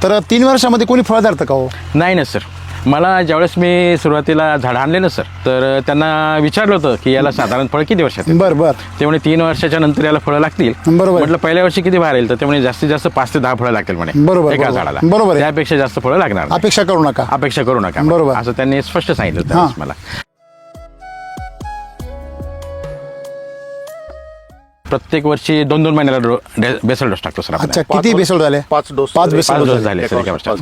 तर 3 वर्षामध्ये कोणी फळ धरतं का हो? नाही ना सर, मला ज्यावेळेस मी सुरुवातीला झाडं आणले ना सर, तर त्यांना विचारलं होतं की याला साधारण फळ किती वर्षात येतं? बरं. त्यामुळे 3 वर्षाच्या नंतर याला फळं लागतील. बरोबर. म्हटलं पहिल्या वर्षी किती बाहेर येईल, तर त्यामुळे जास्तीत जास्त 5 ते 10 फळं लागतील म्हणे बरोबर, एका बरोबर. झाडाला. बरोबर आहे. त्यापेक्षा जास्त फळं लागणार नाही. अपेक्षा करू नका. अपेक्षा करू नका. बरोबर. असं त्यांनी स्पष्ट सांगितलं हां. त्यावेळेस मला. प्रत्येक वर्षी 2-2 महिन्याला बेसल डोस टाकतो सर आपण. अच्छा, किती बेसल झाले? 5 डोस. 5 बेसल 5 डोस झाले. झाले सर एका वर्षात.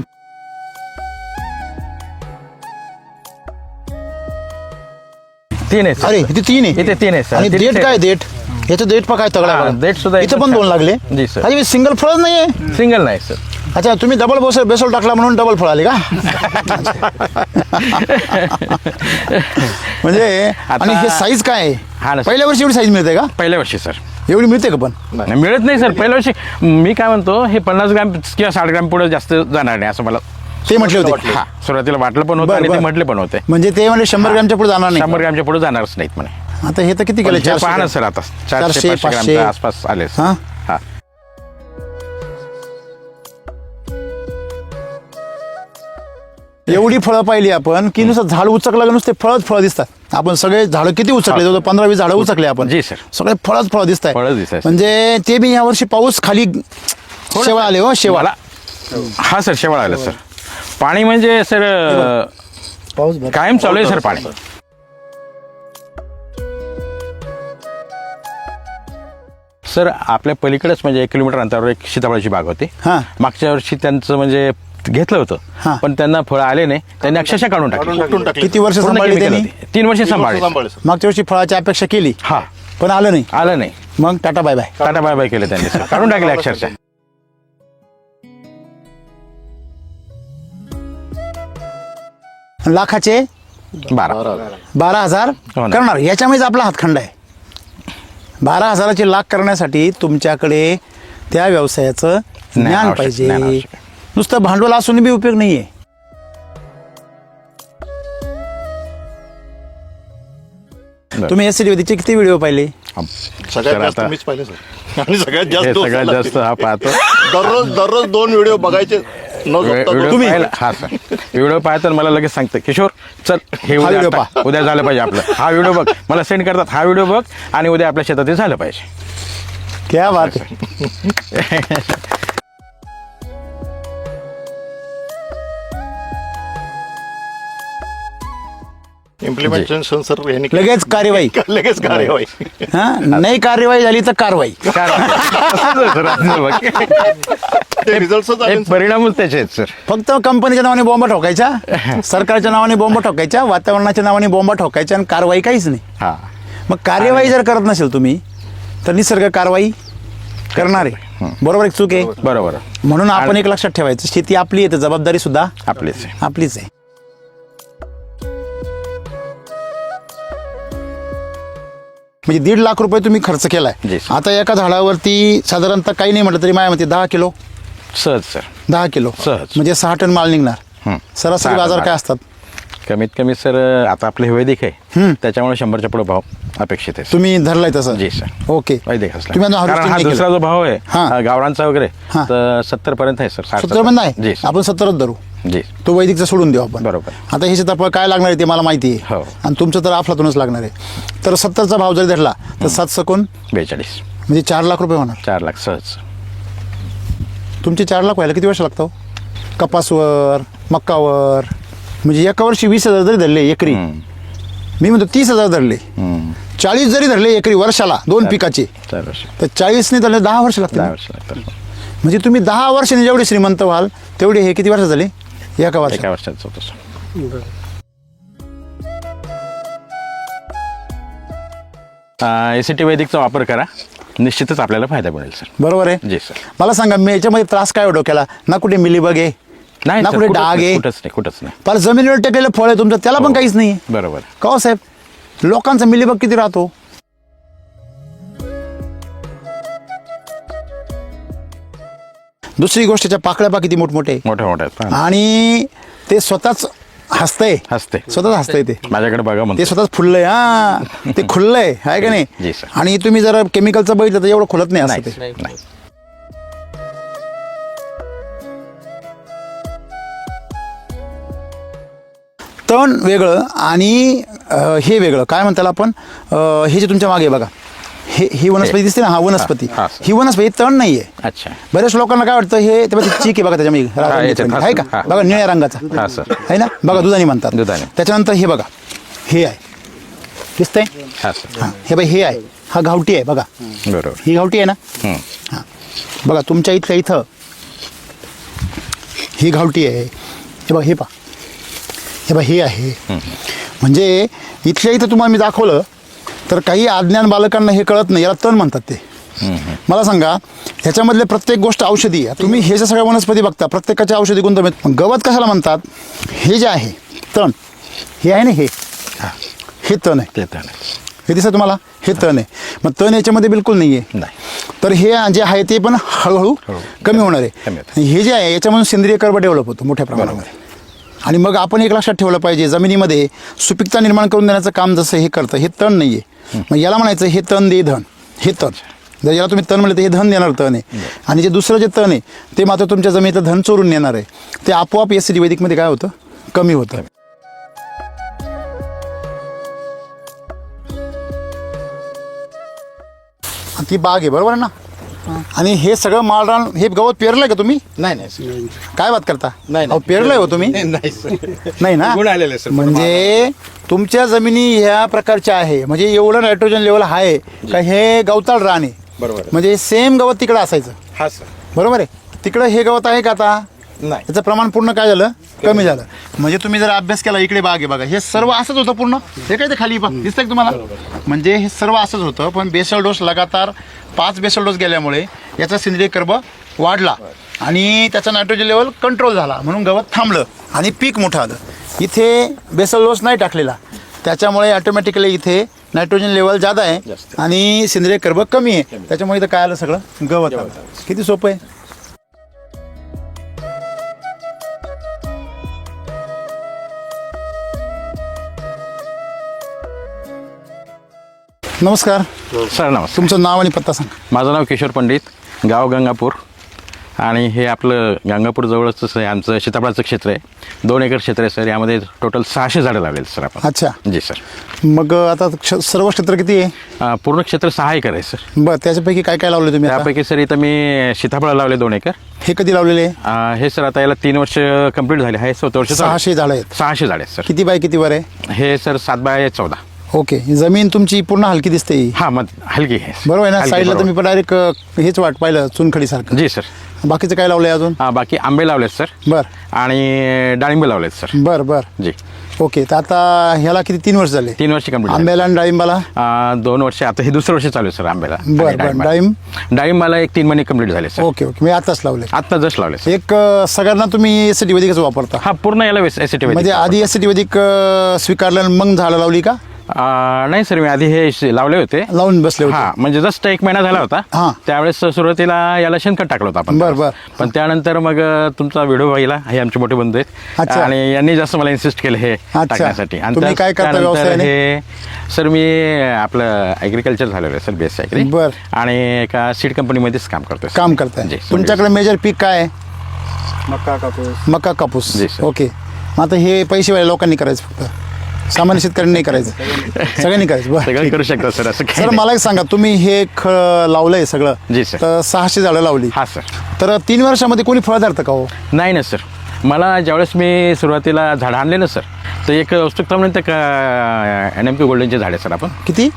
तीन आहे सर. अरे इथे 3 आहे. इथे 3 आहे सर. आणि देठ काय देठ? याचं देठ काय तगडा हां, बघा. देठ सुद्धा इथं पण 2 लागले. जी सर. अरे सिंगल फळच नाहीये. सिंगल नाही सर. अच्छा, तुम्ही डबल बेसल टाकला म्हणून डबल फळ आले का? म्हणजे आणि हे साईज काय आहे? हा ना सर. पहिल्या वर्षी एवढी साईज मिळते का? पहिल्या वर्षी सर एवढी मिळते का पण? नाही, मिळत नाही सर. पहिल्या वर्षी मी काय म्हणतो, हे 50 ग्रॅम किंवा 60 ग्रॅम पुढे जास्त जाणार नाही असं मला ते म्हटले होते. हा, सुरुवातीला वाटलं पण होतं बरं, आणि ते बरं. म्हटले पण होते. म्हणजे ते म्हणजे 100 ग्रॅमच्या पुढे जाणार 100 नाही. ग्रॅमच्या पुढे जाणारच नाहीत म्हणे. आता हे तर किती केलं? हे पहा ना सर, आता 400-500 ग्रॅमच्या आसपास आले. हां. हा. एवढी फळं पाहिली आपण की नुसतं झाड उचकलं का नुसते फळ दिसतात. आपण सगळे झाडं किती उचकले? 15-20 झाडं उचकले आपण. जी सर. सगळे फळ दिसत फळंच दिसतायत. म्हणजे ते बी यावर्षी पाऊस खाली शेवाळ आले हो, शेवाळ. हा सर, शेवाळ आलं सर. पाणी म्हणजे सर पाऊस कायम चालू आहे सर पाणी. सर आपल्या पलीकडेच म्हणजे 1 किलोमीटर अंतरावर एक सीताफळाची बाग होती. हां. मागच्या वर्षी त्यांचं म्हणजे घेतलं होतं, हां. पण त्यांना फळं आले नाही. त्यांनी अक्षरशः काढून टाकली. किती वर्ष पूर्ण सांभाळली chemical त्यांनी? होती. 3 वर्ष सांभाळली. मागच्या वर्षी फळाची अपेक्षा केली हा, पण आलं नाही. आलं नाही. मग tata bye bye. Tata bye bye केले त्यांनी सर. काढून टाकले अक्षरशः. लाखाचे 12,000 हो ना. करणार. याच्यामुळेच आपला हातखंड आहे. 12,000चे लाख करण्यासाठी तुमच्याकडे त्या व्यवसायाचं ज्ञान आवश्यक, पाहिजे. ज्ञान आवश्यक. नुसतं भांडवल असून बी उपयोग नाहीये. तुम्ही एससीडीचे किती व्हिडिओ पाहिले? सगळ्यात सर, जास्त आता- मीच पाहिले सर. आणि सगळ्यात हे जास्त सगळ्यात जास्त हा पाहतो. दररोज 2 व्हिडिओ बघायचे. न झोपता व्हिडिओ तुम्ही पाहिला. हा सर, व्हिडिओ पाहता मला लगेच सांगतं, किशोर चल हे हा उद्या व्हिडिओ आता- उद्या झालं पाहिजे आपलं. हा व्हिडिओ बघ. मला सेंड करतात, हा व्हिडिओ बघ आणि उद्या आपल्या शेतात हे झालं पाहिजे. क्या बात आहे. इम्प्लिमेंटेशन सर यांनी लगेच कार्यवाही. लगेच कार्यवाही. हा, नाही कार्यवाही झाली तर कारवाई. काय असंच आहे सर, असं बघ. ते रिझल्टच आले हे परिणामच त्याचे आहेत सर. फक्त कंपनीच्या नावाने बॉम्बा ठोकायच्या, सरकारच्या नावाने बॉम्बा ठोकायच्या, वातावरणाच्या नावाने बॉम्बा ठोकायच्या आणि कारवाई काहीच नाही. हा, मग कार्यवाही जर करत नसेल तुम्ही तर निसर्ग कारवाई करणार आहे. बरोबर आहे, चूक आहे. बरोबर म्हणून आपण एक लक्षात ठेवायचं, शेती आपली आहे तर जबाबदारी सुद्धा आपलेच आहे. आपलीच आहे. म्हणजे 1.5 लाख रुपये तुम्ही खर्च केलाय. जी सर. आता एका झाडावरती साधारणतः काही नाही म्हटलं तरी माझ्या मते 10 किलो सहज सर. 10 किलो सहज. म्हणजे 6 टन माल निघणार. हं. सरासरी 6 बाजार टन काय असतात? कमीत कमी सर आता आपलं हे वैदिक आहे, त्याच्यामुळे 100च्या पुढे भाव अपेक्षित आहे सर. तुम्ही धरलाय तसं? जी सर. ओके. वैदिक असला. तुम्ही आता कारण harvesting हा नाही दुसरा केलं. जो भाव आहे हां. गावरांचा वगैरे, हां. तर 70 पर्यंत आहे सर. 70 पण नाही, जी सर. आपण 70च धरू. जी तो वैदिकचा सोडून देऊ आपण. बरोबर. आता हे सीताफळ काय लागणार आहे ते मला माहिती आहे. हो. आणि तुमचं तर अफलातूनच लागणार आहे. तर 70चा भाव जरी धरला तर 7 सकून 42. म्हणजे 4 लाख रुपये होणार. 4 लाख सहज. तुमचे 4 लाख व्हायला किती वर्ष लागतं? कपासवर, मक्कावर, म्हणजे एका वर्षी 20,000 जरी धरले एकरी, मी म्हणतो 30,000 धरले, 40 जरी धरले एकरी वर्षाला 2 पिकाचे, 4 वर्ष. तर 40 धरले 10 वर्ष लागतील. 10 वर्ष लागतात. म्हणजे तुम्ही 10 वर्षांनी जेवढे श्रीमंत व्हाल तेवढे हे किती वर्ष झाले? एका वर्षात. एका वर्षात होतो सर. एसीटी वैदिकचा वापर करा, निश्चितच आपल्याला फायदा मिळेल सर. बरोबर आहे. जी सर. मला सांगा, मी याच्यामध्ये त्रास काय डोक्याला? ना कुठे मिलीबग आहे, नाही ना सर, कुठे कुठंच डाग नाही, आहे, कुठंच नाही. पण जमिनीवर टेकलेलं फळ आहे तुमचं, त्याला पण काहीच नाही. बरोबर. का हो साहेब? लोकांचा मिलीबग किती राहतो? दुसरी गोष्टीच्या पाकळ्या पा किती मोठमोठे, मोठ्या आणि ते स्वतःच हसतंय, हसते. स्वतःच हसतंय ते माझ्याकडे बघा ते म्हणते. स्वतःच फुललंय. हा, ते खुललंय आहे का जी नाही? सर. आणि तुम्ही जर केमिकलचं बघितलं तर एवढं खुलत नाही असं ते. नाही. तण वेगळं आणि हे वेगळं काय म्हणता आपण हे जे तुमच्या मागे आहे बघा ही वनस्पती दिसते ना, हा वनस्पती, हा, सर. ही वनस्पती तण नाहीये. अच्छा. बऱ्याच लोकांना काय वाटतं हे त्यामध्ये चीक आहे बघा त्याच्यामध्ये याच्यात, हा, आहे का हा. बघा निळ्या रंगाचा हा, सर. आहे ना बघा दुधाने म्हणतात. दुधाने. त्याच्यानंतर हे बघा हे आहे दिसतंय हा सर. हा हे हे आहे हा गावठी आहे बघा बरोबर. ही गावठी आहे ना. हं. हां बघा तुमच्या इथल्या इथं ही गावठी आहे हे बघा हे बघा हे आहे. म्हणजे इथल्या इथं तुम्हाला मी दाखवलं तर काही अज्ञान बालकांना हे कळत नाही, याला तण म्हणतात ते. मला सांगा ह्याच्यामधले प्रत्येक गोष्ट औषधी आहे. तुम्ही हे ज्या सगळ्या वनस्पती बघता प्रत्येकाच्या औषधी गुणधर्म आहेत. गवत कशाला म्हणतात? हे जे आहे तण हे आहे ना हे तण आहे. ते तर आहे. हे दिसतं तुम्हाला हे तण आहे. मग तण याच्यामध्ये बिलकुल नाही आहे. नाही. तर हे जे आहे ते पण हळूहळू कमी होणार आहे. कमी होतं. हे जे आहे याच्यामधून सेंद्रिय कर्ब डेव्हलप होतो मोठ्या प्रमाणामध्ये. आणि मग आपण एक लक्षात ठेवलं पाहिजे जमिनीमध्ये सुपीकता निर्माण करून देण्याचं काम जसं हे करतं हे तण नाही आहे. मग याला म्हणायचं हे तण दे धन, हे तण. जर याला तुम्ही तण म्हणलं तर हे धन देणार तण आहे. आणि जे दुसरं जे तण आहे ते मात्र तुमच्या जमिनीतलं धन चोरून नेणार आहे. ते आपोआप एसिडी वैदिकमध्ये काय होतं कमी होतं. ती बाग आहे बरोबर आहे ना. आणि हे सगळं माळरान हे गवत पेरलंय का तुम्ही? नाही काय बात करता? नाही. अहो, पेरलंय हो तुम्ही? नाही सर. नाही ना. गुण आलेले सर. म्हणजे तुमच्या जमिनी ह्या प्रकारच्या आहे म्हणजे एवढं नायट्रोजन लेवल आहे का हे गवताळ रान आहे. बरोबर. म्हणजे सेम गवत तिकडं असायचं हा सर. बरोबर आहे. तिकडं हे गवत आहे का आता? नाही. याचं प्रमाण पूर्ण काय झालं कमी झालं. म्हणजे तुम्ही जर अभ्यास केला इकडे बाग आहे बघा हे सर्व असंच होतं पूर्ण. हे काय ते खाली दिसतंय का तुम्हाला? म्हणजे हे सर्व असंच होतं पण बेसल डोस लगातार 5 बेसल डोस गेल्यामुळे याचा सेंद्रिय कर्ब वाढला आणि त्याचा नायट्रोजन लेवल कंट्रोल झाला म्हणून गवत थांबलं आणि पीक मोठं आलं. इथे बेसल डोस नाही टाकलेला त्याच्यामुळे ऑटोमॅटिकली इथे नायट्रोजन लेवल जादा आहे आणि सेंद्रिय कर्ब कमी आहे. त्याच्यामुळे इथं काय आलं सगळं गवत आलं. किती सोपं आहे. नमस्कार. सर नमस्कार. तुमचं नाव आणि पत्ता सांगा. माझं नाव किशोर पंडित, गाव गंगापूर आणि हे आपलं गंगापूर जवळच आहे आमचं सीताफळाचं क्षेत्र आहे. 2 एकर क्षेत्र आहे सर. यामध्ये टोटल 600 झाडं लावलेली सर आपण. अच्छा. जी सर. मग आता सर्व क्षेत्र किती आहे? पूर्ण क्षेत्र 6 एकर आहे सर. बरं त्याच्यापैकी काय काय लावले तुम्ही आता? त्यापैकी सर इथं मी सीताफळ लावले 2 एकर. हे कधी लावलेले? हे सर आता याला 3 वर्ष कंप्लीट झाले आहे. 4थं वर्ष चालू आहे. 600 झाडं आहेत. 600 झाडे आहेत सर. किती बाय किती वर आहे? हे सर 7 बाय 14. ओके. जमीन तुमची पूर्ण हलकी दिसते ही. हा मग हलकी आहे. बरोबर आहे ना. हलकी, साईडला बरोबर. तुम्ही डायरेक्ट हेच वाट पाहिलं चुनखडी सारखं. जी सर. बाकीचं काय लावलंय अजून? बाकी आंबे लावलेत सर बर आणि डाळिंब लावलेत सर. बर बर. जी. ओके. तर आता ह्याला किती 3 वर्ष झाले? 3 वर्ष कंप्लीट. आंब्याला आणि डाळिंबाला? 2 वर्ष. आता हे 2रं वर्ष चालू आहे सर आंब्याला. बर आणि बर. डाळिंबाला. डाळिंबाला 1 3 महिने कंप्लीट झाले सर. Okay okay. मी आताच लावले. आता जस्ट लावले सर. एक सगळ्यांना तुम्ही एसिडी वैदिकच वापरता? हा पूर्ण याला एसिटी म्हणजे आधी एसिडी वैदिक स्वीकारलं आणि मग झाडं लावली का? नाही सर मी आधी हे लावले होते. लावून बसले होते? हा म्हणजे जस्ट 1 महिना झाला होता. हा. त्यावेळेस सुरुवातीला याला शेणखत टाकलं होतं आपण. बर, बर. पण त्यानंतर मग तुमचा व्हिडिओ पाहिला. हे आमचे मोठे बंधू आहेत अच्छा. आणि यांनी जास्त मला इन्सिस्ट केलं हे टाकण्यासाठी. आणि तुम्ही काय करता त्यानंतर व्यवसायाने? हे सर मी आपलं ॲग्रिकल्चर झालेलं आहे सर BSc ॲग्री. बर. आणि एका सीड कंपनीमध्येच काम करतोय सर. काम करताय. जी. तुमच्याकडे मेजर पीक काय आहे? मका कापूस. जी, सर. ओके. मग आता हे पैसेवाल्या लोकांनी करायचं फक्त सामान्य शेतकऱ्यांनी नाही करायचं सगळ्यांनी करायचं. बरं सगळं करू शकता सर असं सर मला एक सांगा तुम्ही हे लावलंय सगळं जी, सर. तर 600 झाडं लावली. हा सर. तर 3 वर्षामध्ये कोणी फळ धरतं का हो? नाही ना सर. मला ज्यावेळेस मी सुरुवातीला झाडं आणले ना सर तर एक उत्सुकता म्हणते का NMK गोल्डनचे झाडे सर आपण किती?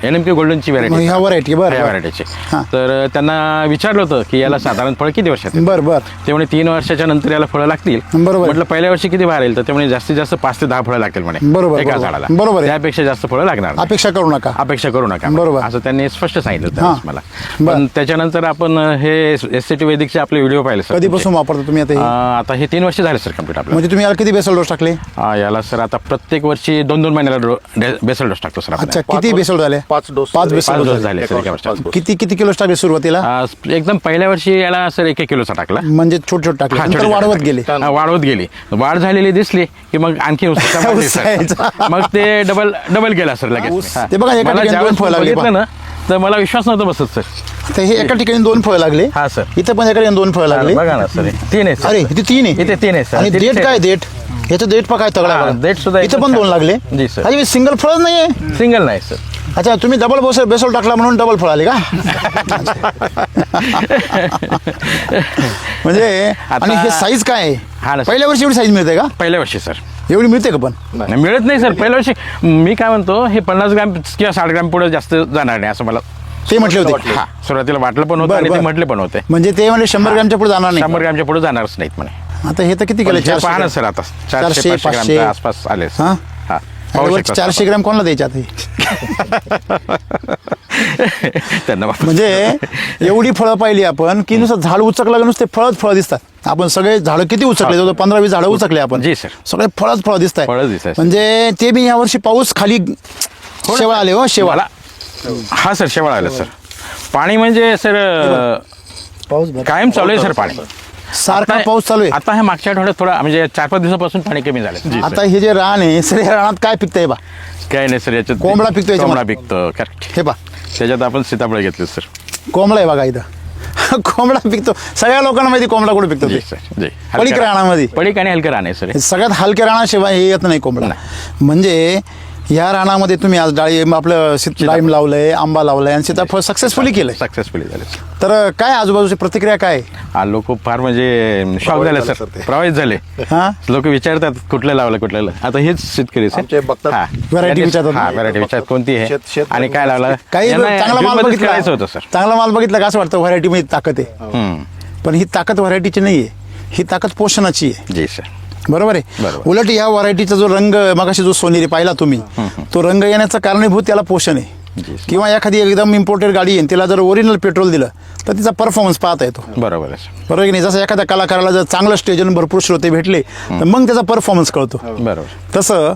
NMK गोल्डनची मग ह्या व्हरायटी बरं ह्या बरं. व्हरायटीचे. हां. तर त्यांना विचारलं होतं की याला साधारण फळ किती वर्षात येतं? बरं बरं. ते म्हणे 3 वर्षाच्या नंतर याला फळं लागतील. बरोबर. म्हटलं पहिल्या वर्षी किती बाहेर येईल तर ते म्हणे जास्तीत जास्त 5 ते 10 फळं लागतील म्हणे बरोबर, एका बरोबर. झाडाला. बरोबर आहे. त्यापेक्षा जास्त फळं लागणार नाही. अपेक्षा करू नका. अपेक्षा करू नका बरोबर. असं त्यांनी स्पष्ट सांगितलं हां. त्यावेळेस मला. बरं. पण त्याच्यानंतर आपण हे SCT वैदिकचे आपले व्हिडिओ पाहिले सर. कधीपासून वापरता तुम्ही आता हे? आता हे 3 वर्ष झाले सर कंप्लीट आपलं. म्हणजे तुम्ही याला किती बेसल डोस टाकले? याला सर आता प्रत्येक वर्षी 2-2 महिन्याला बेसल डोस टाकतो सर आपण. अच्छा. किती बेसल झाले? 5 डोस. 5 बेसल 5 डोस डोस झाले. झाले सर एका वर्षात. किती किलो टाकले सुरुवातीला? एकदम पहिल्या वर्षी याला सर 1 किलोचा टाकला. म्हणजे छोट छोट टाकले हा, नंतर छोटे-छोटे वाढवत टाकले. गेले. वाढवत गेली. वाढ झालेली दिसली की मग आणखी उत्साह वाढली सर. उत्साहाचा. मग ते डबल गेला सर लगेच. हा. ते बघा, एका मला ठिकाणी ज्यावेळेस 2 फळं लागली बघितलं ना तर मला विश्वास नव्हता बसत सर. तर हे एका ठिकाणी 2 फळं लागले. हा सर. इथं पण एका ठिकाणी 2 फळं लागले. बघा ना सर 3 आहे सर. अरे इथे 3 आहे. इथे 3 आहे सर. आणि ते देठ काय? देठ याचं देठ पा काय तगडा हा, बघा. देठ सुद्धा इथं एकदम पण 2 छान. लागले. जी, सर. अरे सिंगल फळच नाहीये. सिंगल नाही सर. अच्छा, तुम्ही डबल बेसोल टाकला म्हणून डबल फळ आले का? म्हणजे आणि हे साईज काय हा आहे? ना. पहिल्या वर्षी एवढी साईज मिळते का? पहिल्या वर्षी सर. एवढी मिळते का पण? नाही, मिळत नाही सर. पहिल्या वर्षी मी काय म्हणतो, हे 50 ग्रॅम किंवा 60 ग्रॅम पुढे जास्त जाणार नाही असं मला ते म्हटले होते. हा सुरुवातीला वाटलं पण होतं बरं, आणि ते बरं. म्हटले पण होते. म्हणजे ते म्हणजे 100 ग्रॅमच्या पुढे जाणार 100 नाही. ग्रॅमच्या पुढे जाणारच नाहीत म्हणे. आता हे तर किती केलं? पण हे पहा ना सर, आता 400-500 ग्रॅमच्या आसपास आले सर. हा? हा पाहू शकता 400 ग्रॅम कोणाला द्यायचे आता हे? त्यांना वापस. म्हणजे एवढी फळं पाहिली आपण की नुसतं झाड उचकलं का नुसते फळं दिसतात. आपण सगळे झाडं किती उचकले? जवळ 15-20 झाडं उचकले आपण. जी, सर. सगळे फळं दिसत आहे. फळंच दिसतायत. म्हणजे ते बी यावर्षी पाऊस खाली शेवाळ आले हो, शेवाळ. हा सर, शेवाळ आलं सर. पाणी म्हणजे सर पाऊस कायम चालू आहे सर पाणी. सारखा पाऊस चालू आहे. आता हे मागच्या आठवड्यात थोडा म्हणजे 4-5 दिवसापासून पाणी कमी झालं. आता हे जे रान आहे सर, या रानात काय पिकतंय बा? काय नाही सर, याच्यात कोंबडा पिकतो कोंबडा याच्यामध्ये. पिकतो. करेक्ट. हे बा, त्याच्यात आपण सीताफळ घेतले सर. कोंबडा आहे बघा इथं. कोंबडा पिकतो. सगळ्या लोकांना माहिती कोंबडा कुठे पिकतो जी ते. सर. जी. पडीक रानामध्ये. पडीक आणि हलकं रान आहे सर. सगळ्यात हलक्या रानाशिवाय हे येत नाही कोंबडा. म्हणजे या रानामध्ये तुम्ही आज आपलं डाळिंब लावलंय, आंबा लावलाय आणि सीताफळ सक्सेसफुली केलंय. सक्सेसफुली झाले. तर काय आजूबाजूची प्रतिक्रिया काय? लोक फार म्हणजे शॉक झाले सर, प्रभावित झाले. हा, लोक विचारतात कुठलं लावलं. आता हेच शेतकरी सर. आमचे बघतात. हा. Variety विचारतात. हा, व्हरायटी विचारतात कोणती आहे शेत- आणि काय लावलं. काही यांना चांगला माल ड्रीपमध्येच करायचं बघितला, होतं सर. चांगला माल बघितला का असं वाटतं व्हरायटीमध्ये ताकद आहे. पण ही ताकद व्हरायटीची नाहीये, ही ताकद पोषणाची आहे. जी सर. बरोबर आहे. बरोबर. उलट या व्हरायटीचा जो रंग मगाशी जो सोनेरी पाहिला तुम्ही, तो रंग येण्याचं कारणीभूत त्याला पोषण आहे. जी सर. किंवा एखादी एकदम इम्पोर्टेड गाडी आहे तिला जर ओरिजिनल पेट्रोल दिलं तर तिचा परफॉर्मन्स पाहता येतो. बरोबर आहे सर. बरोबर की नाही? जसं एखाद्या कलाकाराला जर चांगलं स्टेजवर भरपूर श्रोते भेटले तर मग त्याचा परफॉर्मन्स कळतो. बरोबर. तसं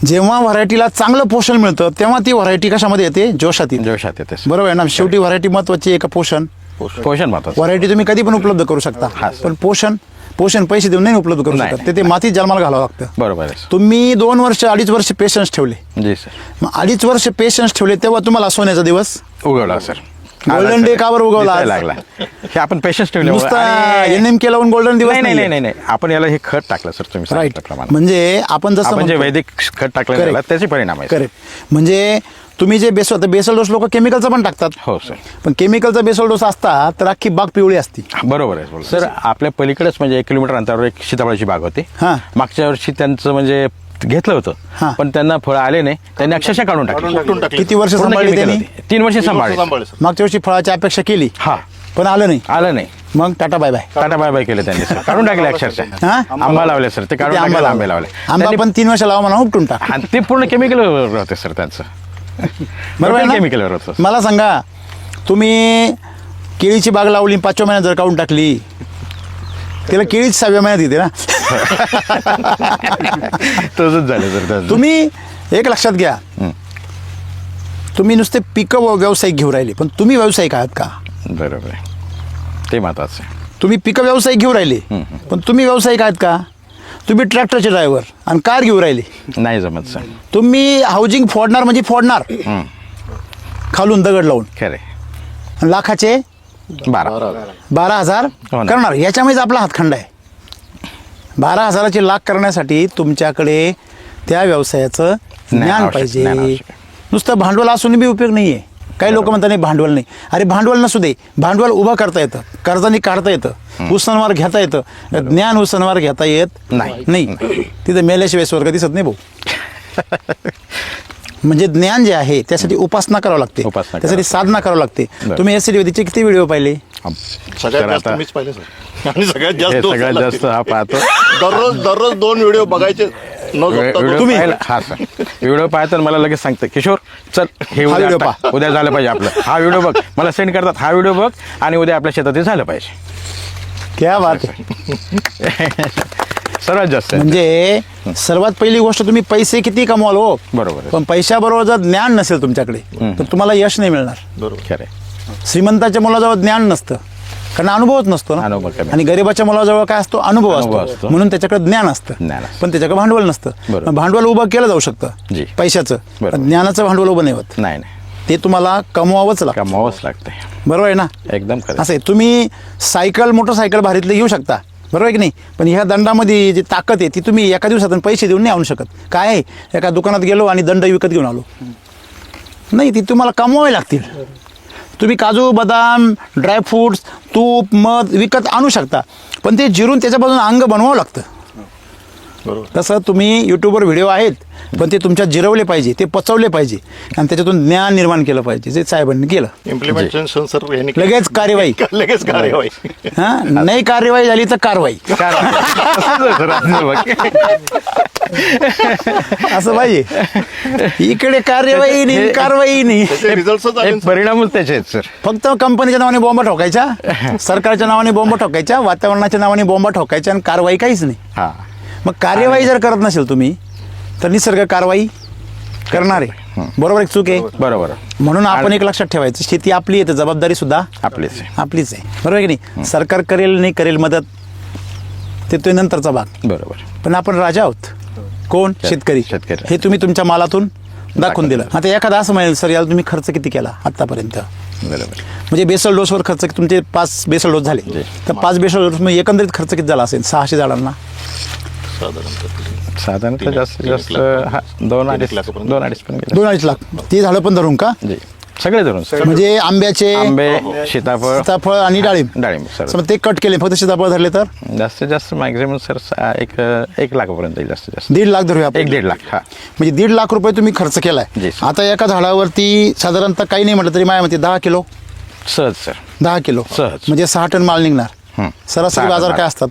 जेव्हा व्हरायटीला चांगलं पोषण मिळतं तेव्हा ती व्हरायटी कशामध्ये येते? जोशात येते. जोशात येते सर. बरोबर आहे ना? शेवटी व्हरायटी महत्वाची आहे का पोषण? पोषण महत्वाचं. व्हरायटी तुम्ही कधी पण उपलब्ध करू शकता, पण पोषण पैसे देऊन नाही उपलब्ध करू नाही. शकता. ते मातीत जन्माला घालावं लागतं. बरोबर आहे सर. तुम्ही 2 वर्ष 2.5 वर्ष पेशन्स ठेवले. जी सर. मग 2.5 वर्ष पेशन्स ठेवले तेव्हा तुम्हाला सोन्याचा दिवस उगवला सर. गोल्डन डे का बरं उगवला आज? दिसायला लागला. हे आपण पेशन्स ठेवले. नुसता आणि- NMK लावून गोल्डन दिवस नाही नाही नाहीये. नाही नाही नाही. आपण याला हे खत टाकलं सर, तुम्ही राईट. सांगितल्याप्रमाणे. म्हणजे आपण जसं आपण जे म्हणतो- वैदिक खत टाकलं Correct. त्याला त्याचे परिणाम आहे सर. करेक्ट. म्हणजे तुम्ही जे बेसल डोस लोक केमिकलचा पण टाकतात. हो सर. पण केमिकलचा बेसल डोस असता तर अख्खी बाग पिवळी असती. बरोबर आहे सर. आपल्या पलीकडेच म्हणजे 1 किलोमीटर अंतरावर एक सीताफळाची बाग होती. हा. मागच्या वर्षी त्यांचं म्हणजे घेतलं हा. होतं पण त्यांना फळं आले नाही. त्यांनी अक्षरशः काढून टाकली. किती वर्ष पूर्ण सांभाळली chemical त्यांनी? होती. 3 वर्ष सांभाळले. सांभाळले सर. मागच्या वर्षी फळाची अपेक्षा केली हा. पण आलं नाही. आलं नाही. मग tata bye bye. Tata bye bye केले त्यांनी सर. काढून टाकले अक्षरशः. हा? आंबा लावले सर. ते काढून टाकले. आंबे लावले. आंबा त्यांनी- पण 3 वर्ष लावा म्हणा उपटून टाक. आणि ते पूर्ण केमिकल होते सर त्यांचं. बरोबर आहे ना? केमिकलवर होतं. मला सांगा, तुम्ही केळीची बाग लावली 5व्या महिन्यात जर काढून टाकली त्याला केळीच 6व्या महिन्यात येते ना. तसंच झालं सर त्यांचं. तुम्ही एक लक्षात घ्या, तुम्ही नुसते पिकं व्यावसायिक घेऊ राहिले पण तुम्ही व्यावसायिक आहात का? बरोबर आहे. ते महत्वाचं आहे. तुम्ही पिकं व्यावसायिक घेऊ राहिले पण तुम्ही व्यावसायिक आहात का? तुम्ही ट्रॅक्टरचे ड्रायव्हर आणि कार घेऊ राहिले. नाही जमत सर. तुम्ही हाऊसिंग फोडणार म्हणजे फोडणार खालून दगड लावून. खरे. आणि लाखाचे 12,000 हो ना. करणार. याच्यामुळेच आपला हातखंड आहे. 12,000चे लाख करण्यासाठी तुमच्याकडे त्या व्यवसायाचं ज्ञान ज्ञान पाहिजे. आवश्यक आहे. नुसतं भांडवल असून बी उपयोग नाही आहे. काही लोक म्हणतात नाही भांडवल नाही. अरे भांडवल नसू दे, भांडवल उभं करता येतं, कर्जाने काढता येतं, उसनवार घेता येतं. ज्ञान उसनवार घेता येत नाही. तिथं मेल्याशिवाय स्वर्ग दिसत नाही भाऊ. म्हणजे ज्ञान जे आहे त्यासाठी उपासना करावं लागते, उपासना त्यासाठी साधना करावं लागते. बरं. तुम्ही SCDवरचे किती व्हिडिओ पाहिले? सगळ्यात सर जास्त आता मीच पाहिले सर. आणि सगळ्यात जास्त हे दोन सगळ्यात लागतील. जास्त हा पाहतो. दररोज 2 व्हिडिओ बघायचे न झोपता व्हिडिओ तुम्ही पाहिला. हा सर. व्हिडिओ पाहतात मला लगेच सांगते किशोर चल हे हा उद्या व्हिडिओ टाक. उद्या झालं पाहिजे आपलं. हा व्हिडिओ बघ. मला सेंड करतात हा व्हिडिओ बघ आणि उद्या आपल्या शेतात हे झालं पाहिजे. क्या बात आहे. सर्वात जास्त आहे. म्हणजे सर्वात पहिली गोष्ट तुम्ही पैसे किती कमवाल हो, बरोबर आहे. पण पैशाबरोबर जर ज्ञान नसेल तुमच्याकडे तर तुम्हाला यश नाही मिळणार. बरोबर. खरं. श्रीमंताच्या मुलाजवळ ज्ञान नसतं कारण अनुभवच नसतो ना. अनुभव कमी. आणि गरिबाच्या मुलाजवळ काय असतो? अनुभव अनुभव असतो. असतो. म्हणून त्याच्याकडे ज्ञान असतं ज्ञान असतं. पण त्याच्याकडे भांडवल नसतं. बरोबर. मग भांडवल उभं केलं जाऊ शकतं जी. पैशाचं, बरोबर. पण ज्ञानाचं भांडवल उभं नाही होत. नाही नाही. ते तुम्हाला कमवावंच लागतं. कमावंच लागतंय. बरोबर आहे ना? एकदम खरं. असं आहे. तुम्ही सायकल मोटरसायकल भारीतले घेऊ शकता बरोबर आहे की नाही? पण ह्या दंडामध्ये जी ताकद आहे ती तुम्ही एका दिवसातून पैसे देऊन नाही आणू शकत. काय आहे, एका दुकानात गेलो आणि दंड विकत घेऊन आलो नाही, ती तुम्हाला कमवावे लागतील. तुम्ही काजू बदाम ड्रायफ्रूट्स तूप मध विकत आणू शकता, पण ते जिरून त्याच्यापासून अंग बनवावं लागतं. बरोबर. तसं तुम्ही यूट्यूबवर व्हिडिओ आहेत, पण ते तुमच्यात जिरवले पाहिजे, ते पचवले पाहिजे आणि त्याच्यातून ज्ञान निर्माण केलं पाहिजे, जे साहेबांनी केलं. इम्प्लिमेंटेशन सर यांनी लगेच कार्यवाही. लगेच कार्यवाही. हां, नाही कार्यवाही झाली तर कारवाई. असं पाहिजे. इकडे कार्यवाही नाही कारवाई नाही, त्याचे रिझल्टच आले. परिणामच त्याचे आहेत सर. फक्त कंपनीच्या नावाने बॉम्बा ठोकायच्या, सरकारच्या नावाने बॉम्बा ठोकायच्या, वातावरणाच्या नावाने बॉम्बा ठोकायच्या आणि कारवाई काहीच नाही. हां, मग कार्यवाही जर करत नसेल तुम्ही तर निसर्ग कारवाई करणार आहे. बरोबर आहे, चूक आहे. बरोबर. म्हणून आपण एक लक्षात ठेवायचं, शेती आपली आहे तर जबाबदारी सुद्धा आपलीच आहे. आपलीच आहे. बरोबर आहे की नाही? सरकार करेल नाही करेल मदत ते तो नंतरचा भाग, बरोबर. पण आपण राजा आहोत. कोण? शेतकरी. शेतकरी. हे तुम्ही तुमच्या मालातून दाखवून दिलं. आता एखादा असं म्हणेल, सर याला तुम्ही खर्च किती केला आतापर्यंत? बरोबर. म्हणजे बेसल डोसवर खर्च तुमचे 5 बेसल डोस झाले, तर 5 बेसल डोस म्हणजे एकंदरीत खर्च किती झाला असेल? 600 झाडांना साधारणतः जास्तीत जास्त 2-2.5 लाख पण गेले. 2-2.5 लाख. ती झाडं पण धरून का? जी, सगळे धरून सर. म्हणजे आंब्याचे, आंबे, सीताफळ, सीताफळ आणि डाळिंब डाळिंब सर. समजा ते कट केले, फक्त सीताफळ धरले तर जास्तीत जास्त मॅक्झिमम सर 1 लाखापर्यंत येईल जास्तीत जास्त. 1.5 लाख धरूया आपण. 1-1.5 लाख. हा, म्हणजे 1.5 लाख रुपये तुम्ही खर्च केलाय. जी सर. आता एका झाडावरती साधारणतः काही नाही म्हटलं तरी माझ्या मते 10 किलो सहज सर. 10 किलो सहज. म्हणजे 6 टन माल निघणार. सरासरी 6 बाजार टन काय असतात?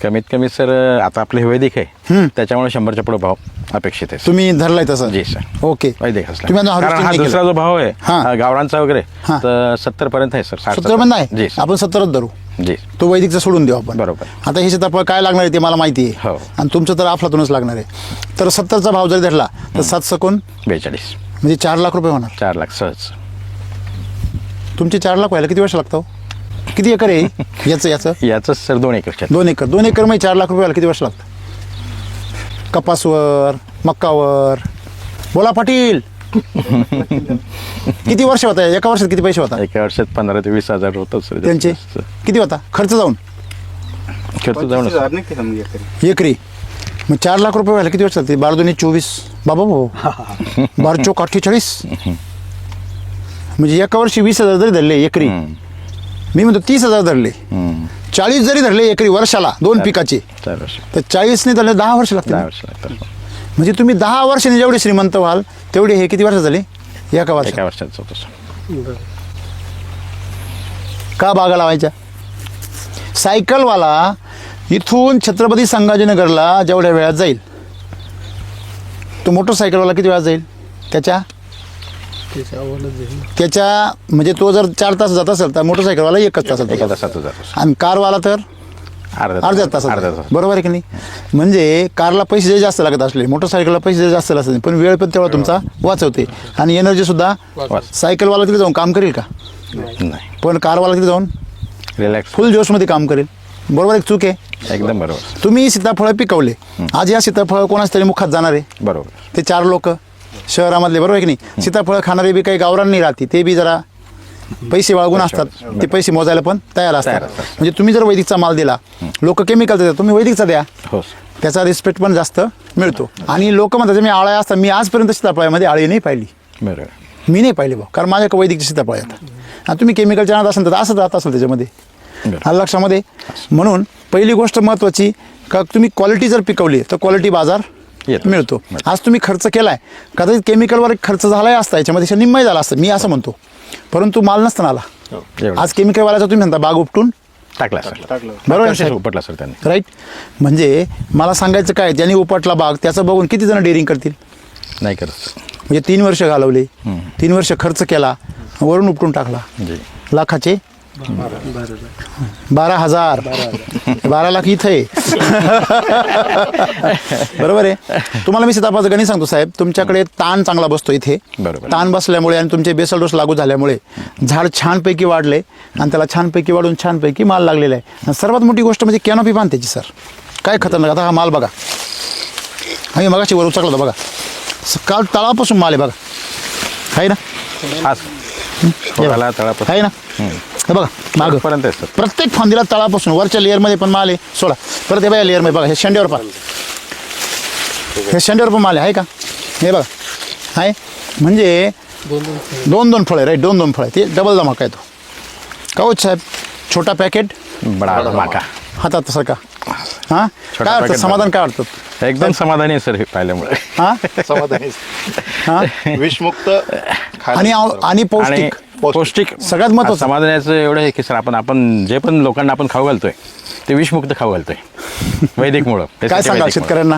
कमीत कमी सर, आता आपले हे वैदिक आहे त्याच्यामुळे 100च्या पुढे भाव अपेक्षित आहे. तुम्ही धरलाय तसं? जी सर. ओके. वैदिक असला. तुम्ही आता कारण harvesting हा नाही दुसरा केलं. जो भाव आहे हां. गावरांचा वगैरे, हां. तर 70 पर्यंत आहे सर. 70 पण नाही, जी सर. आपण 70च धरू. जी. तो वैदिकचा सोडून देऊ आपण. बरोबर. आता हे सीताफळ काय लागणार आहे ते मला माहिती आहे, हो. आणि तुमचं तर अफलातूनच लागणार आहे. तर 70चा भाव जरी धरला तर 7 सकून 42. म्हणजे 4 लाख रुपये होणार. 4 लाख सहज. तुमचे 4 लाख व्हायला किती वर्ष लागतं? किती एकर आहे याचं? याचं सर 2 एकर क्षेत्र. 2 एकर. 2 एकर मध्ये 4 लाख रुपये व्हायला किती वर्ष लागतं? कपासवर, मक्कावर. बोला पाटील. किती वर्ष होता? एका वर्षात किती पैसे होता एका वर्षात 15,000 ते 20,000 होतं सर. त्यांचे? किती होता खर्च जाऊन? खर्च जाऊन एकरी. मग 4 लाख रुपये व्हायला किती वर्ष लागते? 12-24 बाबा भाऊ 12 × 48. म्हणजे एका वर्षी 20,000 जरी धरले एकरी, मी म्हणतो 30,000 धरले, 40 जरी धरले एकरी वर्षाला 2 पिकाचे, 4 वर्ष. तर 40 ने धरले 10 वर्ष लागतील. 10 वर्ष लागतात. म्हणजे तुम्ही 10 वर्षांनी जेवढे श्रीमंत व्हाल तेवढे हे किती वर्ष झाले? एका वर्षात. एका वर्षात होतं सर. का बागा लावायच्या? सायकलवाला इथून छत्रपती संभाजीनगरला जेवढ्या वेळात जाईल, तो मोटरसायकलवाला किती वेळात जाईल? त्याच्या म्हणजे तो जर 4 तास जात असेल तर मोटरसायकलवाला 1 तास एका तासात जातो सर. आणि कारवाला तर अर्ध्या तासात. बरोबर आहे की नाही? म्हणजे कारला पैसे जरी जास्त लागत असले, मोटरसायकलला पैसे जरी जास्त असले, पण वेळ पण तेवढा तुमचा वाचवते आणि एनर्जी सुद्धा. सायकलवाला तिथे जाऊन काम करेल का? नाही. पण कारवाला तिथे जाऊन रिलॅक्स. फुल जोशमध्ये काम करेल. बरोबर एक चूक आहे? एकदम बरोबर. तुम्ही सीताफळं पिकवले, आज या सीताफळ कोणाच तरी मुखात जाणार आहे. बरोबर. ते 4 लोक शहरामधले, बरोबर आहे की नाही? सीताफळ खाणारे बी काही गावरान नाही राहते, ते बी जरा पैसे वाळगून असतात, ते पैसे मोजायला पण तयार असतात. म्हणजे तुम्ही जर वैदिकचा माल दिला, लोक केमिकलचा देतात, तुम्ही वैदिकचा द्या, हो. त्याचा रिस्पेक्ट पण जास्त मिळतो. आणि लोक म्हणतात मी आळ्या असतात, मी आजपर्यंत सीताफळामध्ये आळी नाही पाहिली. बरोबर. मी नाही पाहिले भाऊ, कारण माझ्याकडे वैदिकचे सीताफळ येतात. आणि तुम्ही केमिकलच्या आणत असाल तर असंच राहत असेल त्याच्यामध्ये. आलं लक्षामध्ये? म्हणून पहिली गोष्ट महत्त्वाची, का तुम्ही क्वालिटी जर पिकवली तर क्वालिटी बाजार मिळतो. आज तुम्ही खर्च केलाय, कदाचित केमिकलवर खर्च झालाय असता, याच्यामध्ये निम्मही झाला असतं, मी असं म्हणतो, परंतु माल नसताना आला. आज केमिकलवाल्याचा तुम्ही म्हणता बाग उपटून टाकला सर. बरोबर आहे? उपटला सर त्यांनी. राईट. म्हणजे मला सांगायचं काय, ज्यांनी उपटला बाग त्याचं बघून किती जण डेअरिंग करतील? नाही करत. म्हणजे 3 वर्ष घालवले, 3 वर्ष खर्च केला, वरून उपटून टाकला. जी. लाखाचे 12,000. 12 लाख इथं आहे. बरोबर आहे. तुम्हाला मी सीताफळाचं गणित सांगतो साहेब, तुमच्याकडे ताण चांगला बसतो इथे. बरोबर. ताण बसल्यामुळे आणि तुमचे बेसल डोस लागू झाल्यामुळे झाड छानपैकी वाढले आणि त्याला छानपैकी वाढून छानपैकी माल लागलेला आहे. आणि सर्वात मोठी गोष्ट म्हणजे कॅनोपी बांध त्याची सर, काय खतरनाक. आता हा माल बघा, आम्ही मगाशी वर उचकला होता बघा, काल तळापासून माल आहे बघा, आहे ना? तळापासून आहे ना? हे बघा मागं पर्यंत आहे सर. प्रत्येक फांदीला तळापासून वरच्या लेअरमध्ये पण माल आहे. सोडा परत हे बघा लेअरमध्ये बघा, हे शेंड्यावर पहा, हे शेंड्यावर पण माल आहे का, हे बघा आहे. म्हणजे 2-2 फळं राईट, 2-2 फळं ते डबल धमाका येतो. काऊच साहेब, छोटा पॅकेट बडा धमाका. हातात सारखा. हां छोटा काय वाटतं, packet समाधान काय वाटतं? एकदम समाधानी आहे सर हे पाहिल्यामुळे. हां समाधानी हां विषमुक्त आणि पौष्टिक पौष्टिक सगळ्यात महत्त्वाचं. समाधानाचं एवढं आहे की सर आपण जे पण लोकांना आपण खाऊ घालतोय ते विषमुक्त खाऊ घालतोय वैदिकमुळं. काय सांगाल शेतकऱ्यांना?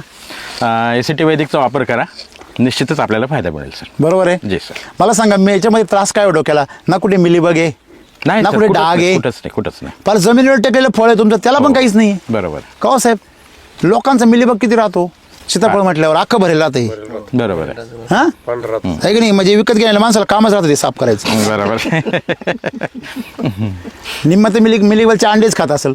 एसीटी वैदिकचा वापर करा, निश्चितच आपल्याला फायदा मिळेल सर. बरोबर आहे. जी सर. मला सांगा, मी याच्यामध्ये त्रास काय डोक्याला? ना कुठे मिलीबग आहे, नाही ना सर, कुठे कुठंच डाग नाही, आहे, कुठंच नाही. पर जमिनीवर टेकलेलं फळ आहे तुमचं, त्याला पण काहीच नाही. बरोबर का हो साहेब, लोकांचा मिलीबग किती राहतो सीताफळ म्हटल्यावर? अख्खं भरेल राहते. बरोबर आहे. हां आहे की नाही? म्हणजे विकत घ्यायला माणसाला कामच राहतं ते साफ करायचं. बरोबर. निम्म ते मिलीबगचे अंडेच खात असेल.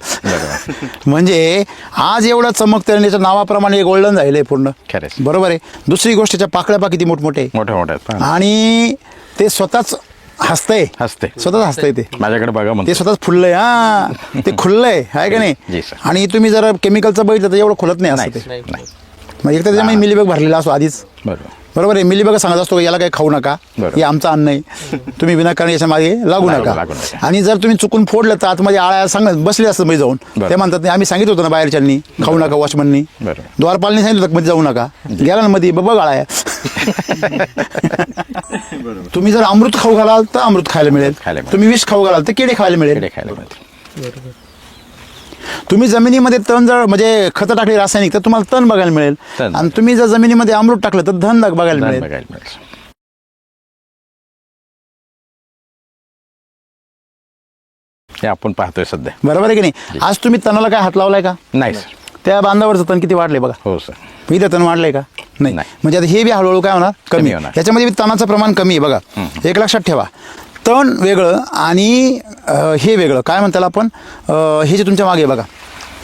म्हणजे आज एवढं चमकतं आणि त्याच्या नावाप्रमाणे गोल्डन झालेलं आहे पूर्ण. खरंच. बरोबर आहे. दुसरी गोष्ट, त्याच्या पाकळ्या पा किती मोठमोठे मोठ्या आहेत. आणि ते स्वतःच हसतंय, हसते. स्वतःच हसतंय ते माझ्याकडे बघा ते म्हणते. स्वतःच फुललंय. हा ते खुललंय आहे का नाही? जी सर. आणि तुम्ही जर केमिकलचं बघितलं तर एवढं खुलत नाही असं ते. मग एक तर त्याच्यामध्ये मिलीबग भरलेला असतो आधीच. बरोबर. बरोबर आहे. मिलीबग सांगत असतो याला काही खाऊ नका, बरोबर. हे आमचं अन्न आहे, तुम्ही विनाकारण याच्या मागे लागू लागू नका. नका. आणि जर तुम्ही चुकून फोडलं तर आतमध्ये आळ्या सांगत बसले असतं मध्ये जाऊन. बरोबर. ते म्हणतात नाही, आम्ही सांगितलं होतं ना बाहेरच्यांनी खाऊ नका, वॉचमननी बरोबर. द्वारपालनी सांगितलं होतं मध्ये जाऊ नका, गेला ना मध्ये बघ आळ्या. तुम्ही जर अमृत खाऊ घालाल तर अमृत खायला मिळेल, तुम्ही विष खाऊ घालाल तर किडे खायला मिळेल. किडे खायला मिळतील. तुम्ही जमिनीमध्ये तण जर म्हणजे खतं टाकली रासायनिक तर तुम्हाला तण बघायला मिळेल. तण. आणि तुम्ही जर जमिनीमध्ये अमृत टाकलं तर धन बघायला मिळेल. बघायला मिळेल. हे आपण पाहतोय सध्या. बरोबर आहे की नाही? आज तुम्ही तणाला काय हात लावलाय का? नाही सर. त्या बांधावरचं तण किती वाढले बघा. हो सर. इथं तण वाढलंय का? नाही. नाही. म्हणजे आता हे बी हळूहळू काय होणार? कमी कमी होणार. याच्यामध्ये बी तणाचं प्रमाण कमी आहे बघा. एक लक्षात ठेवा, तण वेगळं आणि हे वेगळं. काय म्हणताला आपण, हे जे तुमच्या मागे बघा,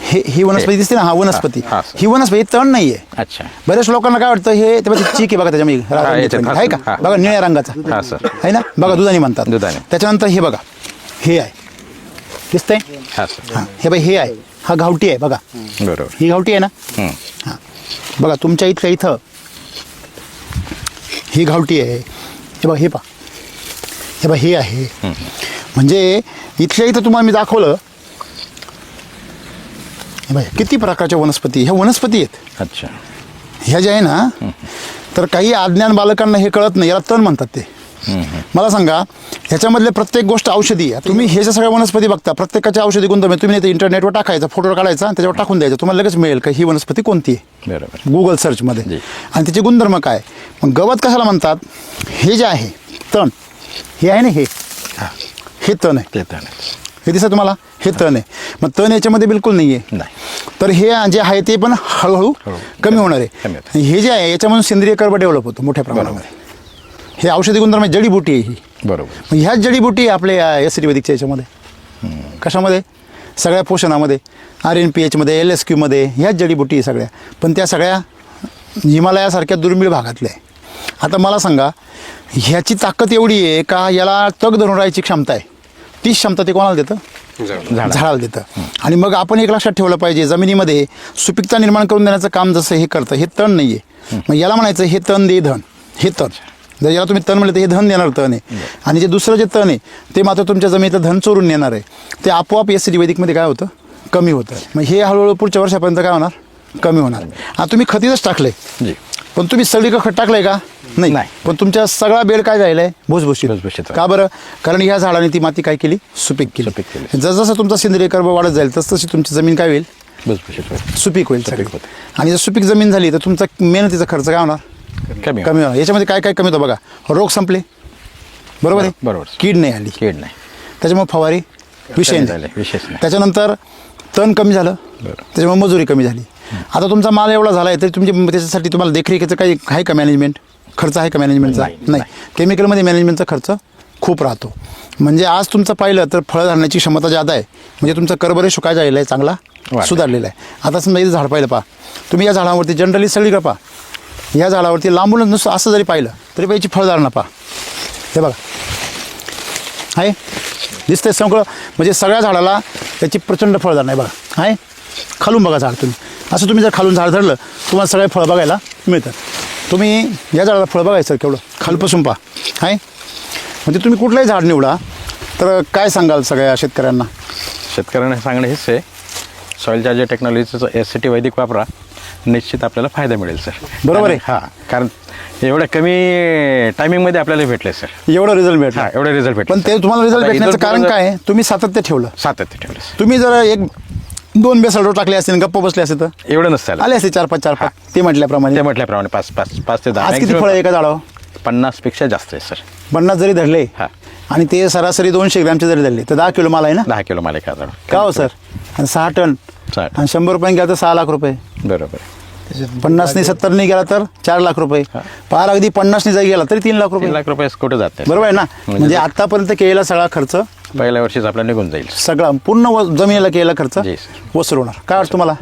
ही वनस्पती दिसते ना, हा वनस्पती, हा, सर. ही वनस्पती तण नाहीये. अच्छा. बऱ्याच लोकांना काय वाटतं हे त्यामध्ये चीक आहे बघा त्याच्यामध्ये याच्यात, हा, आहे का? हा. बघा निळ्या रंगाचा हा सर. आहे ना, बघा दुधाने म्हणतात. दुधाने. त्याच्यानंतर हे बघा, हे आहे दिसतंय. हा सर. हा हे बघा, हे आहे, हा गावठी आहे बघा, बरोबर. ही गावठी आहे ना. हं. हां बघा तुमच्या इथल्या इथं ही गावठी आहे. हे बघा, हे पहा, हे बघा, हे आहे. म्हणजे इथल्या इथं तुम्हाला मी दाखवलं, हे बघा किती प्रकारच्या वनस्पती, ह्या वनस्पती आहेत. अच्छा. ह्या ज्या आहे ना, तर काही अज्ञान बालकांना हे कळत नाही, याला तण म्हणतात ते. मला सांगा, ह्याच्यामधले प्रत्येक गोष्ट औषधी आहे. तुम्ही हे ज्या सगळ्या वनस्पती बघता, प्रत्येकाच्या औषधी गुणधर्म आहे. तुम्ही नाही इंटरनेटवर टाकायचा, फोटो काढायचा आणि त्याच्यावर टाकून द्यायचं, तुम्हाला लगेच मिळेल का ही वनस्पती कोणती आहे, बरोबर. गुगल सर्चमध्ये. जी. आणि त्याचे गुणधर्म काय. मग गवत कशाला म्हणतात? हे जे आहे तण, हे आहे ना, हे तण आहे. ते तर नाही. हे दिसतं तुम्हाला, हे तण आहे. मग तण याच्यामध्ये बिलकुल नाही आहे. नाही. तर हे जे आहे ते पण हळूहळू कमी होणार आहे. कमी होतं. आणि हे जे आहे याच्यामधून सेंद्रिय कर्ब डेव्हलप होतो मोठ्या प्रमाणामध्ये. हे औषधी गुणधर्म आहे, जडीबुटी आहे ही. बरोबर. मग ह्याच जडीबुटी आपल्या एसिडी वैदिकच्या याच्यामध्ये, कशामध्ये, सगळ्या पोषणामध्ये, RNPH-मध्ये, LSQ-मध्ये ह्याच जडीबुटी आहे सगळ्या. पण त्या सगळ्या हिमालयासारख्या दुर्मिळ भागातल्या आहे. आता मला सांगा, ह्याची ताकद एवढी आहे का याला तग धरून राहायची क्षमता आहे. तीच क्षमता ते कोणाला देतं? झाडाला देतं. आणि मग आपण एक लक्षात ठेवलं पाहिजे, जमिनीमध्ये सुपीकता निर्माण करून देण्याचं काम जसं हे करतं, हे तण नाही आहे. मग याला म्हणायचं हे तण दे धन, हे तण. जर याला तुम्ही तण म्हणलं तर हे धन देणार तण आहे. आणि जे दुसरं जे तण आहे ते मात्र तुमच्या जमिनीतलं धन चोरून नेणार आहे. ते आपोआप एसिडी वैदिकमध्ये काय होतं? कमी होतं. मग हे हळूहळू पुढच्या वर्षापर्यंत काय होणार? कमी होणार. आता तुम्ही खतीच टाकलंय, जी. पण तुम्ही सगळीकडे खत टाकलंय का? नाही. पण तुमच्या सगळा बेड काय झालेला आहे? भुसभुशीत. भुसभुशीत. का बरं? कारण ह्या झाडाने ती माती काय केली? सुपीक केली. जसं तुमचा सेंद्रिय कर्ब वाढत जाईल तसं तुमची जमीन काय होईल? सुपीक होईल. आणि जर सुपीक जमीन झाली तर तुमचा मेहनतीचा खर्च काय होणार? कमी होणार. याच्यामध्ये काय काय कमी होतं बघा. रोग संपले, बरोबर आहे, बरोबर. कीड नाही आली, त्याच्यामुळे फवारी विषय नाही. त्याच्यानंतर तण कमी झालं, त्याच्यामुळे मजुरी कमी झाली. आता तुमचा माल एवढा झाला आहे तरी तुमची त्याच्यासाठी तुम्हाला देखरेखीचं काही आहे का मॅनेजमेंट? खर्च आहे का मॅनेजमेंटचा? नाही. केमिकलमध्ये मॅनेजमेंटचा खर्च खूप राहतो. म्हणजे आज तुमचं पाहिलं तर फळं धरण्याची क्षमता जादा आहे. म्हणजे तुमचा कर्ब रेशो काय झालेला आहे? चांगला सुधारलेला आहे. आता समजा इथं झाड पाहिलं पहा तुम्ही, या झाडावरती जनरली सगळीकडे पहा, या झाडावरती लांबूनच नुसतं असं जरी पाहिलं तरी पाहिजे फळधारणा पहा. हे बघा आहे, दिसतंय सगळं, म्हणजे सगळ्या झाडाला त्याची प्रचंड फळदार नाही बघा आहे. खालून बघा झाड तुम्ही, असं तुम्ही जर खालून झाड धरलं तुम्हाला सगळे फळं बघायला मिळतात. तुम्ही या झाडाला फळं बघायचं केवढं खालपासून पहा आहे. म्हणजे तुम्ही कुठलंही झाड निवडा, तर काय सांगाल सगळ्या शेतकऱ्यांना? शेतकऱ्यांना सांगणं हेच आहे, सॉईल चार्जर टेक्नॉलॉजीचं SCT वैदिक वापरा, निश्चित आपल्याला फायदा मिळेल सर. बरोबर आहे. हां, कारण एवढ्या कमी टायमिंगमध्ये आपल्याला भेटले सर. एवढं रिझल्ट भेटला. हां, एवढे रिझल्ट भेटले. पण ते तुम्हाला रिझल्ट आता भेटण्याचं इतर कारण तुम्हाला- काय आहे? तुम्ही सातत्य ठेवलं. सातत्य ठेवले सर. तुम्ही जर 1-2 बेसल डोस टाकले असतील, गप्प बसले असते तर एवढं नसतं आले असते 4-5 ते म्हटल्याप्रमाणे. ते म्हटल्याप्रमाणे 5 ते 10. आज किती फळं एका झाडावर? 50पेक्षा जास्त आहे सर. 50 जरी धरले हां, आणि ते सरासरी 200 ग्रॅमचे जरी धरले तर 10 किलो माल आहे ना. 10 किलो माल एका झाड. का हो सर? आणि 6 टन 6. आणि 100 रुपये गेला तर 6 लाख रुपये. बरोबर. 50 70 गेला तर 4 लाख रुपये. पार अगदी 50 जरी गेला तरी 3 लाख 3 रुपये. लाख रुपये कुठे जात नाही. बरोबर आहे ना. म्हणजे आतापर्यंत केलेला सगळा खर्च, पहिल्या वर्षीच आपला निघून जाईल. सगळा पूर्ण जमिनीला केलेला खर्च जी सर. वसूल होणार. काय वाटतं तुम्हाला?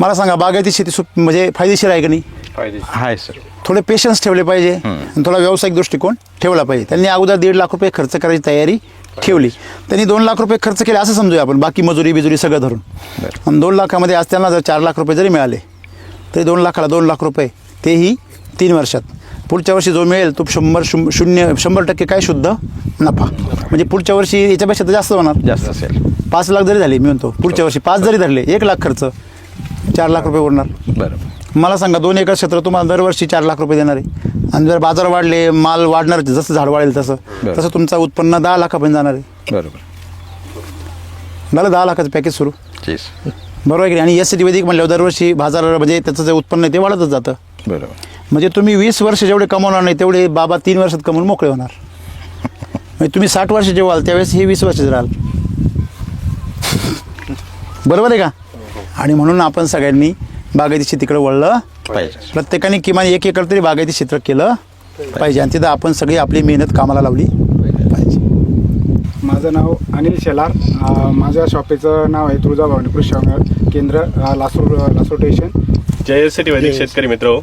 मला सांगा, बागायती शेती म्हणजे फायदेशीर आहे का नाही? आहे सर. थोडे पेशन्स ठेवले पाहिजे आणि थोडा व्यावसायिक दृष्टिकोन ठेवला पाहिजे. त्यांनी अगोदर 1.5 लाख रुपये खर्च करायची तयारी ठेवली. त्यांनी 2 लाख रुपये खर्च केले असं समजूया आपण, बाकी मजुरी बिजुरी सगळं धरून. आणि 2 लाखामध्ये आज त्यांना जर 4 लाख रुपये जरी मिळाले तरी 2 लाखाला 2 लाख रुपये, तेही 3 वर्षात. पुढच्या वर्षी जो मिळेल तो 100% काय शुद्ध नफा. म्हणजे पुढच्या वर्षी याच्यापेक्षा तर जास्त होणार. जास्त असेल. 5 लाख जरी झाले, मी म्हणतो पुढच्या वर्षी 5 जरी धरले, 1 लाख खर्च, 4 लाख रुपये उरणार. बरोबर. मला सांगा, 2 एकर क्षेत्र तुम्हाला दरवर्षी 4 लाख रुपये देणार आहे. आणि जर बाजार वाढले, माल वाढणार, जसं झाड वाढेल तसं तुमचं उत्पन्न 10 लाखापर्यंत जाणार आहे. बरोबर. झालं 10 लाखाचं पॅकेज सुरू. चीज. बरोबर आहे की नाही? आणि SCT वैदिक म्हणल्यावर दरवर्षी बाजार म्हणजे त्याचं जे उत्पन्न आहे ते वाढतच जातं. बरोबर. म्हणजे तुम्ही 20 वर्ष जेवढे कमवणार नाही तेवढे बाबा 3 वर्षात कमवून मोकळे होणार. म्हणजे तुम्ही 60 वर्ष जेव्हा आल त्यावेळेस हे 20 वर्षाचे राहाल. बरोबर आहे का? आणि म्हणून आपण सगळ्यांनी बागायती शेतीकडे वळलं पाहिजे. प्रत्येकाने किमान 1 एकर तरी बागायती क्षेत्र केलं पाहिजे. आणि तिथं आपण सगळी आपली मेहनत कामाला लावली पाहिजे. माझं नाव अनिल शेलार. माझ्या शॉपीचं नाव आहे तुळजाभवानी कृषी केंद्र, लासूर स्टेशन. जय SCT वैदिक शेतकरी मित्र,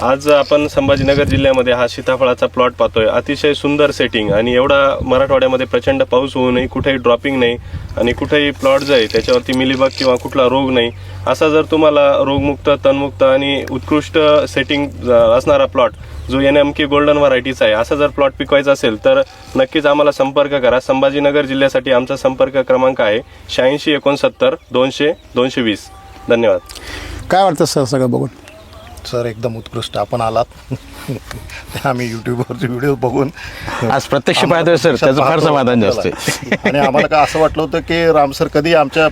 आज आपण संभाजीनगर जिल्ह्यामध्ये हा सीताफळाचा प्लॉट पाहतोय. अतिशय सुंदर सेटिंग आणि एवढा मराठवाड्यामध्ये प्रचंड पाऊस होऊनही कुठेही ड्रॉपिंग नाही आणि कुठेही प्लॉट जो आहे त्याच्यावरती मिलीबग किंवा कुठला रोग नाही. असा जर तुम्हाला रोगमुक्त, तणमुक्त आणि उत्कृष्ट सेटिंग असणारा प्लॉट जो NMK गोल्डन व्हरायटीचा आहे, असा जर प्लॉट पिकवायचा असेल तर नक्कीच आम्हाला संपर्क करा. संभाजीनगर जिल्ह्यासाठी आमचा संपर्क क्रमांक आहे 86 69 200 220. धन्यवाद. काय वाटतं सर सगळं बघून? सर एकदम उत्कृष्ट आपण आलात. आम्ही युट्यूबवरचे व्हिडिओ बघून आज प्रत्यक्ष पाहतोय सर, त्याचं फार समाधान जास्त आहे. आणि आम्हाला काय असं वाटलं होतं की राम सर कधी आमच्या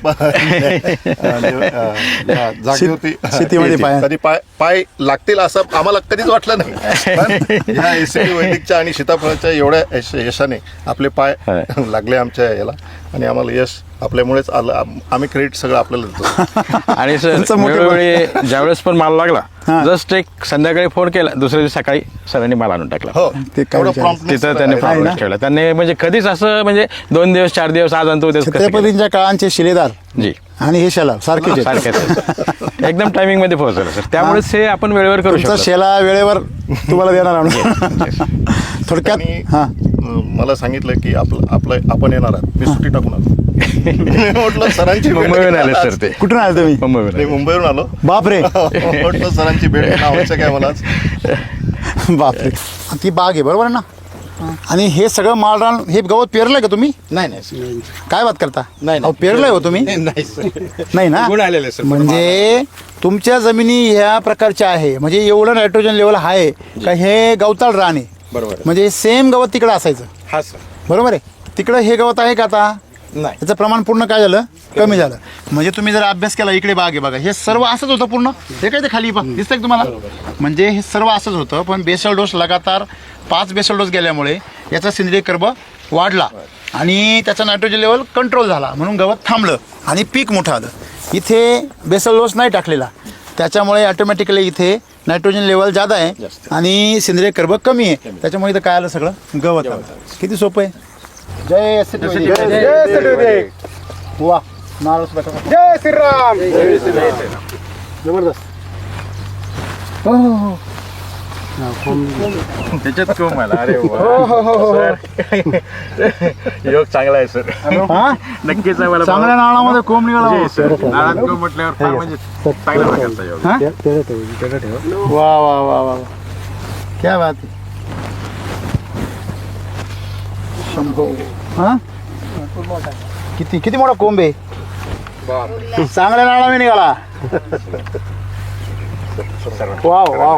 जागेवरती शेतीमध्ये कधी पाय लागतील असं आम्हाला कधीच वाटलं नाही. पण या SCT वैदिकच्या आणि सीताफळाच्या एवढ्या यशाने आपले पाय लागले आमच्या याला आणि आम्हाला यश आपल्यामुळेच आलं. आम्ही क्रेडिट सगळं आपल्याला देतो. आणि सर वेळोवेळी ज्यावेळेस पण माल लागला, जस्ट एक संध्याकाळी फोन केला, दुसऱ्या दिवशी सकाळी सरांनी माल आणून टाकला. हो, ते काय एवढं विचार. promptness तिथं त्यांनी आहे. फॉरवर्ड ठेवला. त्यांनी म्हणजे कधीच असं म्हणजे 2 दिवस 4 दिवस आज आणतो उद्या कसं केलं. छत्रपतींच्या काळांचे शिलेदार जी आणि हे शेलार सारखेच आहेत. सारखेच आहेत. एकदम टायमिंग मध्ये पोहोचवलं सर. त्यामुळेच हे आपण वेळेवर करू तुमचा शकतो. शेला वेळेवर तुम्हाला देणार आहोत. थोडक्यात त्यांनी, हां मला सांगितलं की आपण येणार आहात. मी सुट्टी टाकून आलो. म्हटलं सरांची भेट मुंबईहून आले सर ते. कुठून आले तुम्ही? मुंबईहून नाही, मुंबईवरून आलो. बापरे. म्हटलं सरांची भेट घेणं आवश्यक आहे मला आज. बापरे. ती बाग आहे बरोबर आहे ना? आणि हे सगळं माळरान, हे गवत पेरलंय का तुम्ही? नाही काय बात करता? नाही. अहो, पेरलंय हो तुम्ही? नाही ना? आलेले सर. म्हणजे तुमच्या जमिनी ह्या प्रकारच्या आहे, म्हणजे एवढं नायट्रोजन लेवल आहे का हे गवताळ रान आहे. बरोबर. म्हणजे सेम गवत तिकडं असायचं. हा सर. बरोबर आहे. तिकडं हे गवत आहे का आता? नाही. याचं प्रमाण पूर्ण काय झालं? कमी झालं. म्हणजे तुम्ही जर अभ्यास केला, इकडे बाग आहे बघा, हे सर्व असंच होतं पूर्ण. हे काय ते खाली पण दिसतंय का तुम्हाला? म्हणजे हे सर्व असंच होतं, पण बेसल डोस लगातार 5 बेसल डोस गेल्यामुळे याचा सेंद्रिय कर्ब वाढला आणि त्याचा नायट्रोजन लेवल कंट्रोल झाला, म्हणून गवत थांबलं आणि पीक मोठं आलं. इथे बेसल डोस नाही टाकलेला, त्याच्यामुळे ऑटोमॅटिकली इथे नायट्रोजन लेवल जादा आहे आणि सेंद्रिय कर्ब कमी आहे. त्याच्यामुळे इथं काय आलं? सगळं गवत आलं. किती सोपं आहे. जय SCT वैदिक. वा, नारळ सुद्धा टाका. जय श्रीराम. जबरदस्त. हो हो हो. त्याच्यात कोंब आला. अरे योग चांगला आहे सर. हा नक्कीच आहे मला चांगल्या नाळामध्ये कोंब निघाला जी, सर. नाळात कोंब म्हटल्यावर फार म्हणजे चांगल्या प्रकारचा योग. हा? वा वा वा वा क्या बात आहे. हा किती किती मोठा कोंब आहे. चांगल्या नाळामध्ये निघाला. वाव वाव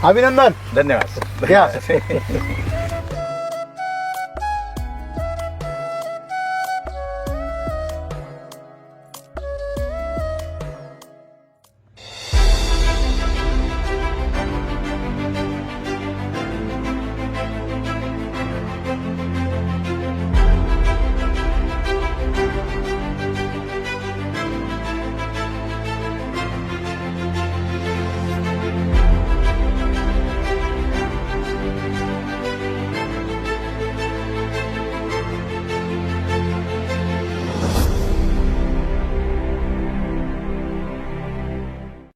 अभिनंदन. धन्यवाद. घ्या